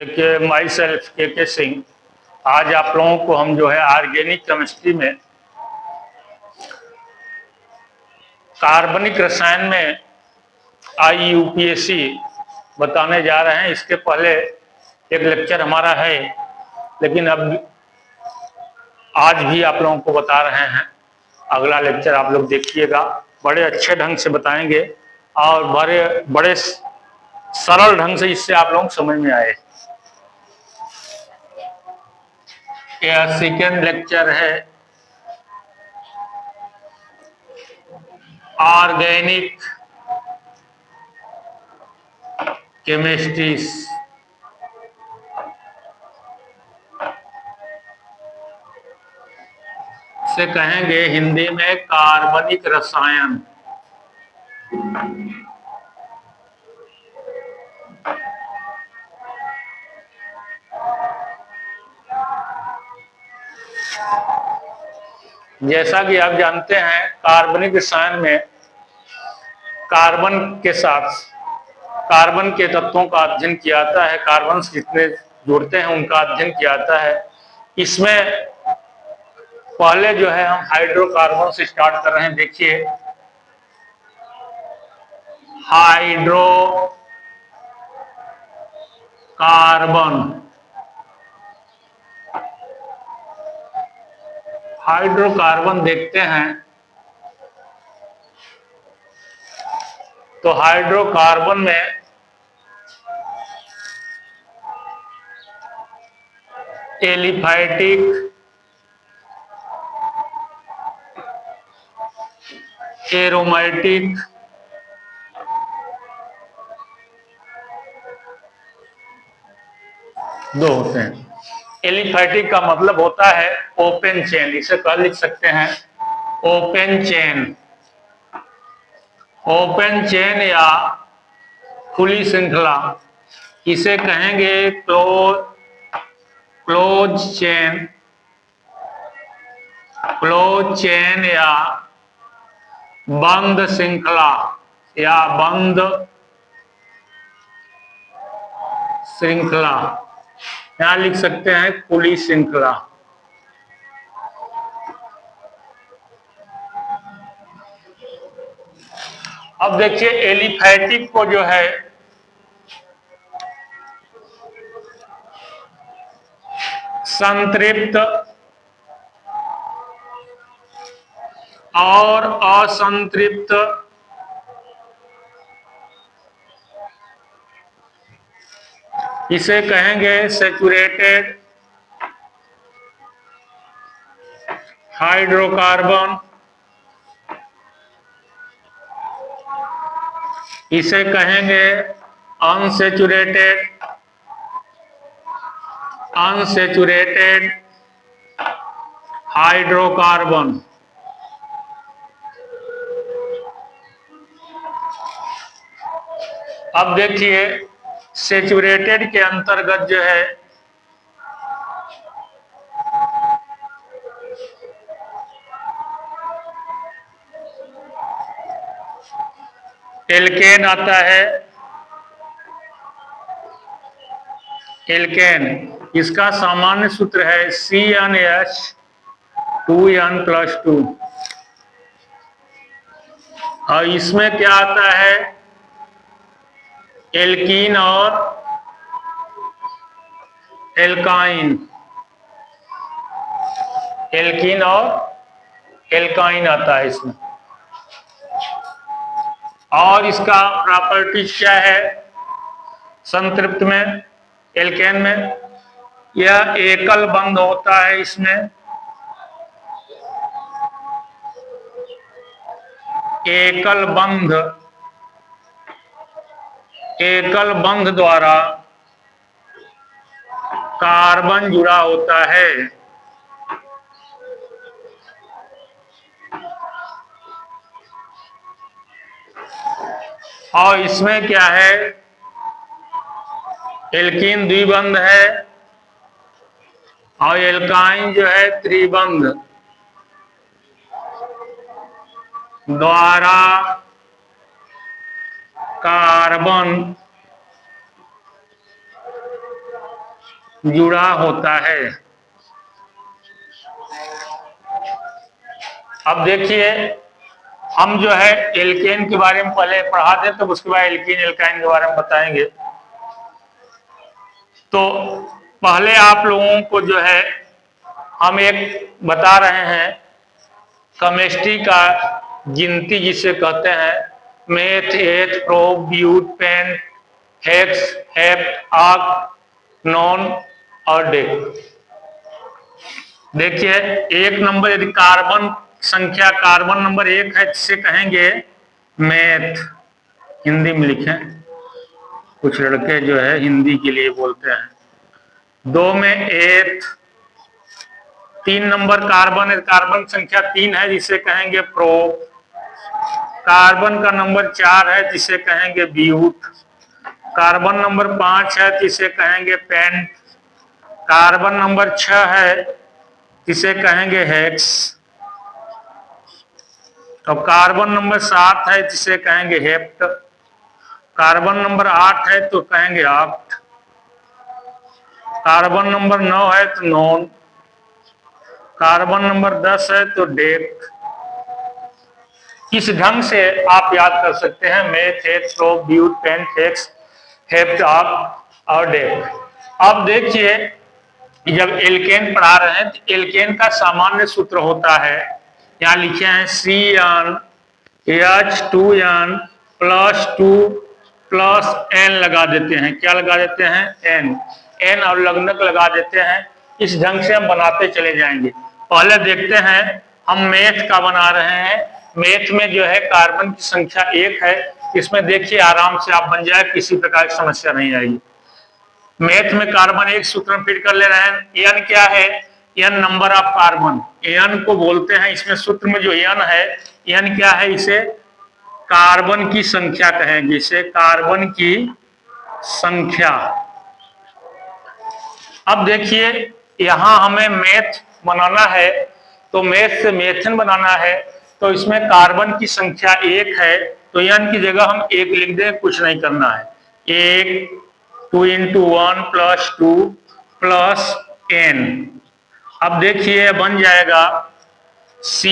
देखिए, my self के सिंह। आज आप लोगों को हम जो है ऑर्गेनिक केमिस्ट्री में कार्बनिक रसायन में IUPAC बताने जा रहे हैं। इसके पहले एक लेक्चर हमारा है, लेकिन अब आज भी आप लोगों को बता रहे हैं। अगला लेक्चर आप लोग देखिएगा, बड़े अच्छे ढंग से बताएंगे और बड़े बड़े सरल ढंग से इससे आप लोग समझ में आए। यह सेकेंड लेक्चर है ऑर्गेनिक केमिस्ट्री से कहेंगे हिंदी में कार्बनिक रसायन। जैसा कि आप जानते हैं, कार्बनिक रसायन में कार्बन के साथ कार्बन के तत्वों का अध्ययन किया जाता है। कार्बन से जितने जुड़ते हैं उनका अध्ययन किया जाता है। इसमें पहले जो है हम हाइड्रोकार्बन से स्टार्ट कर रहे हैं। देखिए, हाइड्रोकार्बन देखते हैं तो हाइड्रोकार्बन में एलिफैटिक, एरोमेटिक, दो होते हैं। एलिफैटिक का मतलब होता है ओपन चेन। इसे कह लिख सकते हैं ओपन चेन। ओपन चेन या खुली श्रृंखला, इसे कहेंगे क्लोज चेन। क्लोज चेन या बंद श्रृंखला या बंद श्रृंखला, यहां लिख सकते हैं खुली श्रृंखला। अब देखिए, एलिफैटिक को जो है संतृप्त और असंतृप्त इसे कहेंगे सैचुरेटेड हाइड्रोकार्बन। इसे कहेंगे अनसैचुरेटेड हाइड्रोकार्बन। अब देखिए, सैचुरेटेड के अंतर्गत जो है एल्केन आता है। एल्केन, इसका सामान्य सूत्र है CnH2n+2। और इसमें क्या आता है, एल्कीन और एल्काइन। एल्कीन और एल्काइन आता है इसमें। और इसका प्रॉपर्टीज क्या है संतृप्त में, एल्केन में? यह एकल बंध होता है। इसमें एकल बंध द्वारा कार्बन जुड़ा होता है। और इसमें क्या है, एल्कीन द्विबंध है और एल्काइन जो है त्रिबंध द्वारा कार्बन जुड़ा होता है। अब देखिए, हम जो है एल्केन के बारे में पहले पढ़ा थे, तो उसके बाद एल्कीन एल्काइन के बारे में बताएंगे। तो पहले आप लोगों को जो है हम एक बता रहे हैं केमिस्ट्री का गिनती जिसे कहते हैं, meth, eth, prop, but, pent, hex, hept, आर्क, नॉन और डेक। देखिए, एक नंबर यदि कार्बन संख्या कार्बन नंबर 1 है जिसे कहेंगे मेथ, हिंदी में लिखें, कुछ लड़के जो है हिंदी के लिए बोलते हैं। 2 में एथ, 3 नंबर कार्बन है, कार्बन संख्या 3 है जिसे कहेंगे प्रोब। कार्बन का नंबर 4 है जिसे कहेंगे ब्यूट। कार्बन नंबर 5 है जिसे कहेंगे पेंट। कार्बन नंबर 6 है जिसे कहेंगे हेक्स। और कार्बन नंबर 7 है जिसे कहेंगे हेप्ट। कार्बन नंबर 8 है तो कहेंगे ऑक्ट। कार्बन नंबर 9 है तो नॉन। कार्बन नंबर 10 है तो डेक। इस ढंग से आप याद कर सकते हैं meth, eth, prop, but, pent, hex, hept, oct और डेक। अब देखिए, जब एल्केन पढ़ा रहे हैं तो एल्केन का सामान्य सूत्र होता है, यहाँ लिखे हैं CnH2n +2 प्लस N लगा देते हैं। क्या लगा देते हैं? N और लग्नक लगा देते हैं। इस ढंग से हम बनाते चले जाएंगे। पहले देखते हैं, हम मेथ का बना रहे हैं। मेथ में जो है कार्बन की संख्या 1 है। इसमें देखिए आराम से आप बन जाए, किसी प्रकार की समस्या नहीं आएगी। मैथ में कार्बन 1 सूत्र में फिट कर ले रहे हैं। N क्या है? N number of carbon, N को बोलते हैं। इसमें सूत्र में जो N है, N क्या है? इसे कार्बन की संख्या कहेंगे, इसे कार्बन की संख्या। अब देखिए, यहां हमें मेथ बनाना है, तो मेथ से मेथेन बनाना है, तो इसमें कार्बन की संख्या 1 है, तो N की जगह हम 1 लिख दें, कुछ नहीं करना है। 1 2 × 1 + 2 + N। अब देखिए बन जाएगा C,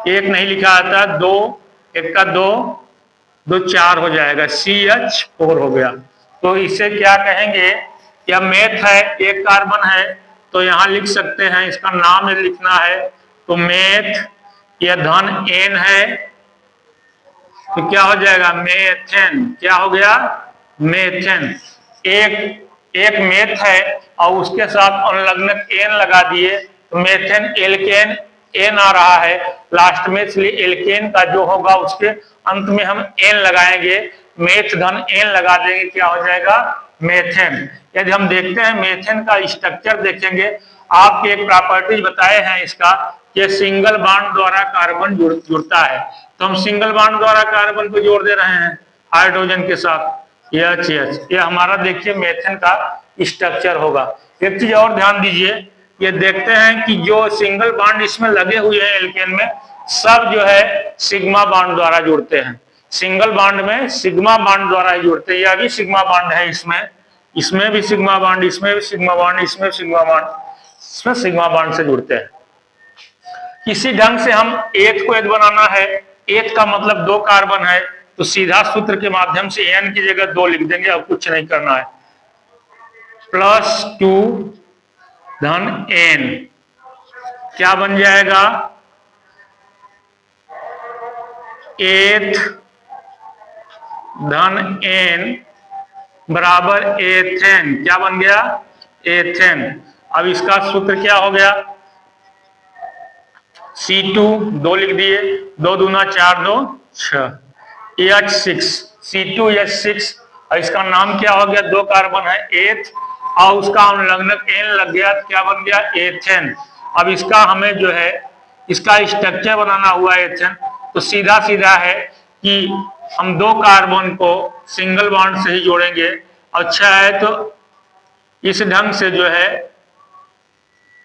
1 नहीं लिखा आता, 2, 1 का 2, 2 4 हो जाएगा, CH4 हो गया। तो इसे क्या कहेंगे? यह मेथ है, 1 कार्बन है, तो यहां लिख सकते हैं, इसका नाम लिखना है, तो मेथ, यह धन N है, तो क्या हो जाएगा? मेथेन। क्या हो गया? मेथेन। एक मेथ है और उसके साथ अनुलग्नक N लगा दिए, तो मेथेन एल्केन N आ रहा है लास्ट में, इसलिए एल्केन का जो होगा उसके अंत में हम N लगाएंगे, मेथ धन N लगा देंगे, क्या हो जाएगा? मेथेन। यदि हम देखते हैं मेथेन का स्ट्रक्चर देखेंगे, आपके एक प्रॉपर्टीज बताए हैं इसका, कि सिंगल बॉन्ड द्वारा कार्बन जुड़ता है, तो हम सिंगल बॉन्ड द्वारा कार्बन को जोड़ दे रहे हैं हाइड्रोजन के साथ। यह ये हमारा देखिए मेथेन का स्ट्रक्चर होगा। एक चीज और ध्यान दीजिए, ये देखते हैं कि जो सिंगल बॉन्ड इसमें लगे हुए हैं एल्केन में, सब जो है सिग्मा बॉन्ड द्वारा जुड़ते हैं। सिंगल बॉन्ड में सिग्मा बॉन्ड द्वारा ही जुड़ते हैं। यह भी सिग्मा बॉन्ड है, इसमें भी सिग्मा बॉन्ड, इसमें भी सिग्मा बॉन्ड, इसमें सिग्मा बॉन्ड, इसमें सिग्मा बॉन्ड से जुड़ते हैं। इसी ढंग से हम एथ को यदि बनाना है, एथ का मतलब 2 कार्बन है, तो सीधा सूत्र के माध्यम से N की जगह 2 लिख देंगे, अब कुछ नहीं करना है। +2 धन N क्या बन जाएगा? एथ धन N बराबर एथेन। क्या बन गया? एथेन। अब इसका सूत्र क्या हो गया? C2 2 लिख दिए, 2 दूना 4, 2 6, H6, C2H6। और इसका नाम क्या हो गया? 2 कार्बन है, एथ, और उसका अनुलग्नक N लग गया, क्या बन गया? एथेन। अब इसका हमें जो है इसका स्ट्रक्चर बनाना हुआ एथेन, तो सीधा सीधा है कि हम 2 कार्बन को सिंगल बॉन्ड से ही जोड़ेंगे। अच्छा है, तो इस ढंग से जो है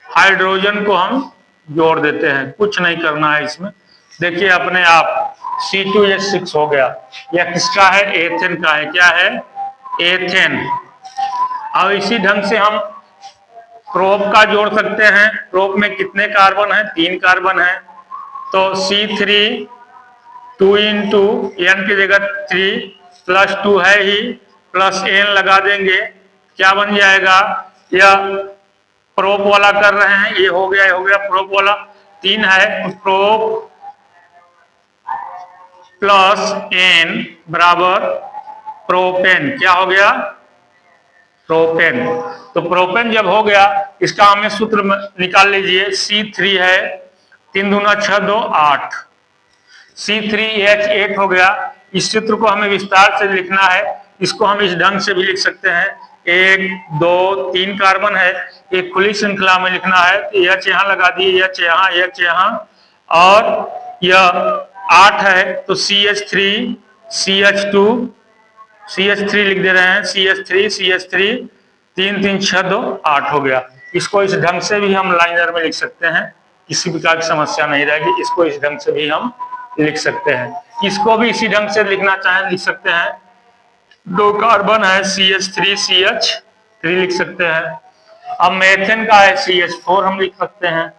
हाइड्रोजन को हम जोड़ देते हैं, कुछ नहीं करना है इसमें। देखिए अपने आप C2H6 हो गया। यह किसका है? एथेन का है। क्या है? एथेन। अब इसी ढंग से हम प्रोप का जोड़ सकते हैं। प्रोप में कितने कार्बन है? 3 कार्बन है। तो C3 2 इंटू एन की जगह 3 प्लस 2 है ही, प्लस एन लगा देंगे, क्या बन जाएगा? यह प्रोप वाला कर रहे हैं, ये हो गया, ये हो गया प्रोप वाला। 3 है तो प्रोप प्लस एन बराबर प्रोपेन, क्या हो गया? प्रोपेन। तो प्रोपेन जब हो गया, इसका हमें सूत्र निकाल लीजिए। C3 है 3 दूना 6 2 8, C3H8 हो गया। इस सूत्र को हमें विस्तार से लिखना है। इसको हम इस ढंग से भी लिख सकते हैं, 1 2 3 कार्बन है, एक खुली श्रृंखला में लिखना है तो H यहाँ लगा दिए, H यहाँ, H यहाँ, और यह 8 है तो CH3 CH2 CH3 लिख दे रहे हैं, CH3 CH3 3 3 6 2 8 हो गया। इसको इस ढंग से भी हम लाइनर में लिख सकते हैं, किसी प्रकार की समस्या नहीं रहेगी। इसको इस ढंग से भी हम लिख सकते हैं। इसको भी इसी ढंग से लिखना चाहें लिख सकते हैं। 2 कार्बन है CH3 CH3 लिख सकते हैं। अब मेथेन का है CH4 हम लिख सकते हैं।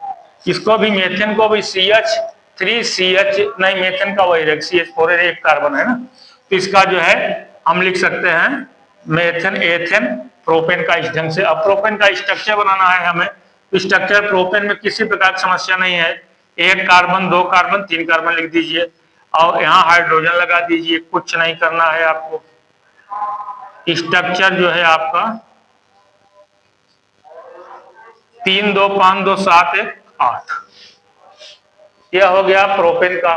इसको भी मेथेन को भी CH3 CH नहीं, मेथेन का वही रहेगा, CH4 है, 1 कार्बन है ना, तो इसका जो है हम लिख सकते हैं मेथेन एथेन प्रोपेन का इस ढंग से। अब प्रोपेन का स्ट्रक्चर बनाना है हमें, तो स्ट्रक्चर प्रोपेन में किसी प्रकार की समस्या नहीं है। 1 कार्बन 2 कार्बन 3 कार्बन लिख दीजिए और यहाँ हाइड्रोजन लगा दीजिए, कुछ नहीं करना है आपको। स्ट्रक्चर जो है आपका 3 2 5 2 7 1 8, यह हो गया प्रोपेन का।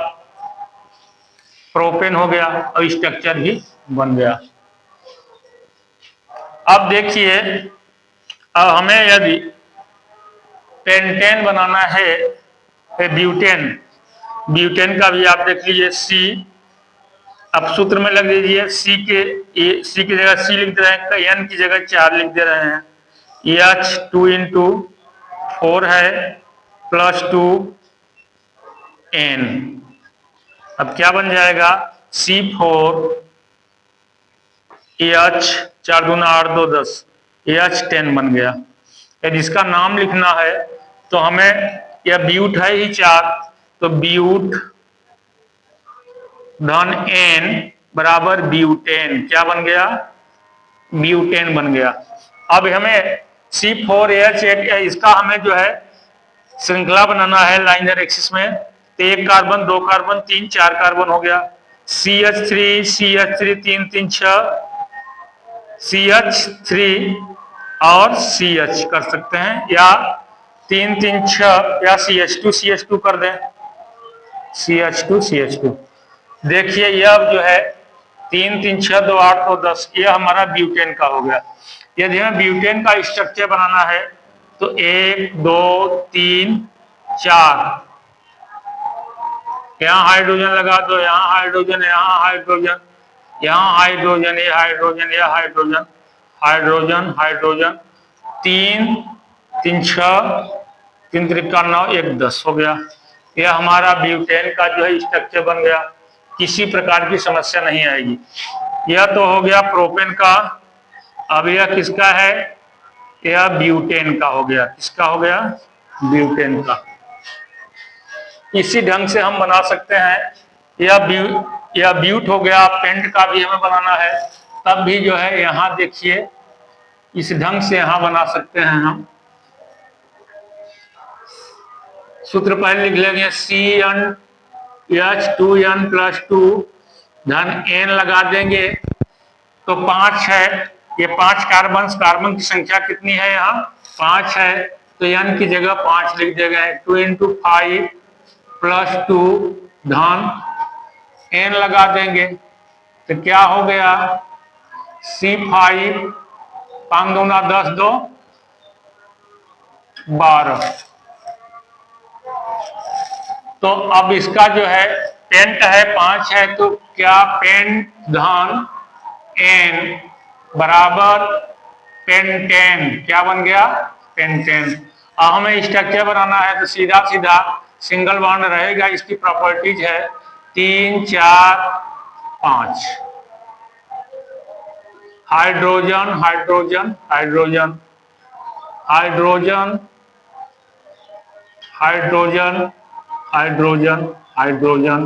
प्रोपेन हो गया और स्ट्रक्चर भी बन गया। अब देखिए, अब हमें यदि पेंटेन बनाना है, ब्यूटेन, ब्यूटेन का भी आप देख लीजिए C, अब सूत्र में लग दीजिए, C की जगह C लिख दे रहे हैं, N की जगह 4 लिख दे रहे हैं, H 2 इंटू 4 है प्लस 2 N। अब क्या बन जाएगा? C4 H 4 दूना 8 2 10, H 10 बन गया। यदि इसका नाम लिखना है तो हमें, यह ब्यूट है ही 4, तो ब्यूट धन N बराबर ब्यूटेन, क्या बन गया? ब्यूटेन बन गया। अब हमें C4H8 इसका हमें जो है श्रृंखला बनाना है लाइनर एक्सिस में, तो 1 कार्बन 2 कार्बन 3 4 कार्बन हो गया। CH3 CH3 3 3 6 CH3 और CH कर सकते हैं, या 3 3 6, या CH2 कर दें, CH2। देखिए यह जो है 3 3 6 2 8 2 10, यह हमारा ब्यूटेन का हो गया। यदि हमें ब्यूटेन का स्ट्रक्चर बनाना है तो 1 2 3 4, यहाँ हाइड्रोजन लगा दो, यहाँ हाइड्रोजन, यहाँ हाइड्रोजन, यहाँ हाइड्रोजन, ये हाइड्रोजन, यह हाइड्रोजन, हाइड्रोजन हाइड्रोजन, 3 3 6 3 त्रिका 9 1 10 हो गया। यह हमारा ब्यूटेन का जो है स्ट्रक्चर बन गया, किसी प्रकार की समस्या नहीं आएगी। यह तो हो गया प्रोपेन का। अब यह किसका है? यह ब्यूटेन का हो गया। किसका हो गया? ब्यूटेन का। इसी ढंग से हम बना सकते हैं। यह ब्यूट हो गया। पेंट का भी हमें बनाना है, तब भी जो है यहाँ देखिए इस ढंग से यहाँ बना सकते हैं हम। सूत्र पहले लिख लेंगे, CnH2n + 2 धन N लगा देंगे तो 5 है। ये 5 कार्बन की संख्या कितनी है? यहाँ 5 है, तो N की जगह 5 लिख देंगे। 2 × 5 + 2 धन N लगा देंगे तो क्या हो गया? C5 5 दूना 10 2 12। तो अब इसका जो है पेंट है 5 है, तो क्या पेंट धन N बराबर पेंटेन, क्या बन गया? पेंटेन। अब हमें स्ट्रक्चर बनाना है तो सीधा सीधा सिंगल बॉन्ड रहेगा। इसकी प्रॉपर्टीज है 3 4 5, hydrogen hydrogen hydrogen hydrogen hydrogen hydrogen hydrogen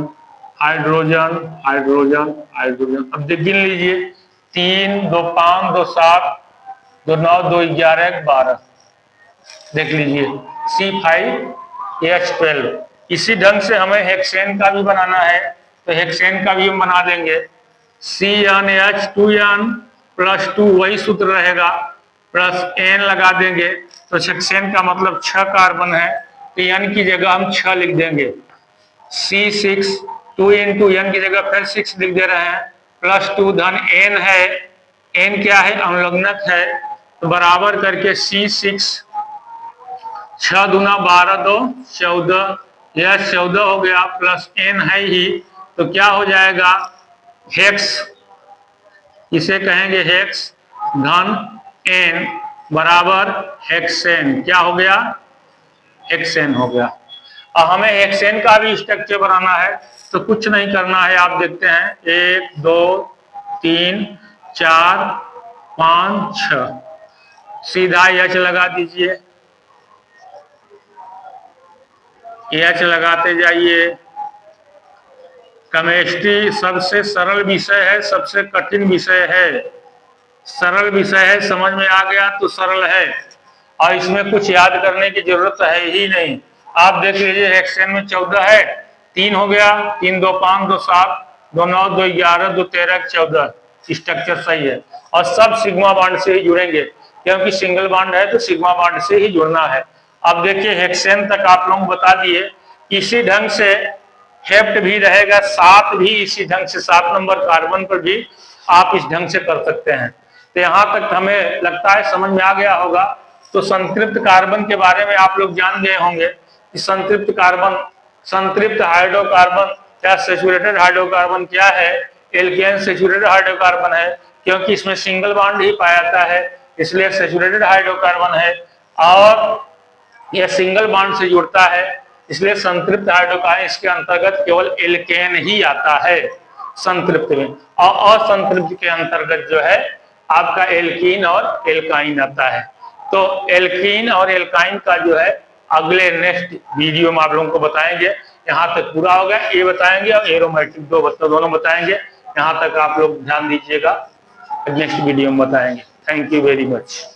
hydrogen hydrogen hydrogen. अब गिन लीजिए, 3 2 5 2 7 2 9 2 11 12। देख लीजिए C5H12। इसी ढंग से हमें हेक्सेन का भी बनाना है, तो हेक्सेन का भी हम बना देंगे। CnH2n प्लस 2 वही सूत्र रहेगा, प्लस N लगा देंगे, तो हेक्सेन का मतलब 6 कार्बन है, तो N की जगह हम 6 लिख देंगे। C6 2 इंटू N की जगह फिर 6 लिख दे रहे हैं, प्लस 2 धन N है, N क्या है, अनुलग्नक है, तो बराबर करके C6 6 दूना 12 2 14, यह 14 हो गया, प्लस N है ही, तो क्या हो जाएगा, हेक्स, इसे कहेंगे हेक्स धन N बराबर हेक्सेन। क्या हो गया, हेक्सेन हो गया। अब हमें हेक्सेन का भी स्ट्रक्चर बनाना है, तो कुछ नहीं करना है, आप देखते हैं 1 2 3 4 5 6, सीधा H लगा दीजिए, H लगाते जाइए। केमिस्ट्री सबसे सरल विषय है, सबसे कठिन विषय है। सरल विषय है, समझ में आ गया तो सरल है, और इसमें कुछ याद करने की जरूरत है ही नहीं। आप देख लीजिए, हेक्सेन में 14 है, 3 हो गया, 3 2 5 2 7 2 9 2 11 2 13 14, स्ट्रक्चर सही है। और सब सिग्मा बॉन्ड से ही जुड़ेंगे, क्योंकि सिंगल बॉन्ड है तो सिग्मा बॉन्ड से ही जुड़ना है। अब देखिए, हेक्सेन तक आप लोग बता दिए। इसी ढंग से हेप्ट भी रहेगा, 7 भी इसी ढंग से, 7 नंबर कार्बन पर भी आप इस ढंग से कर सकते हैं। तो यहाँ तक हमें लगता है समझ में आ गया होगा। तो संतृप्त कार्बन के बारे में आप लोग जान गए होंगे कि संतृप्त कार्बन, संतृप्त हाइड्रोकार्बन या सैचुरेटेड हाइड्रोकार्बन क्या है, एल्केन सैचुरेटेड हाइड्रोकार्बन है, क्योंकि इसमें सिंगल बॉन्ड ही पाया जाता है, इसलिए सैचुरेटेड हाइड्रोकार्बन है। और यह सिंगल बॉन्ड से जुड़ता है, इसलिए संतृप्त हाइड्रोकार्बन, इसके अंतर्गत केवल एल्केन ही आता है संतृप्त में, और असंतृप्त के अंतर्गत जो है आपका एल्कीन और एल्काइन आता है। तो एल्कीन और एल्काइन का जो है अगले नेक्स्ट वीडियो में आप लोगों को बताएंगे। यहाँ तक पूरा हो गया, ये बताएंगे और एरोमेटिक दोनों बताएंगे। यहाँ तक आप लोग ध्यान दीजिएगा, नेक्स्ट वीडियो में बताएंगे। Thank you very much.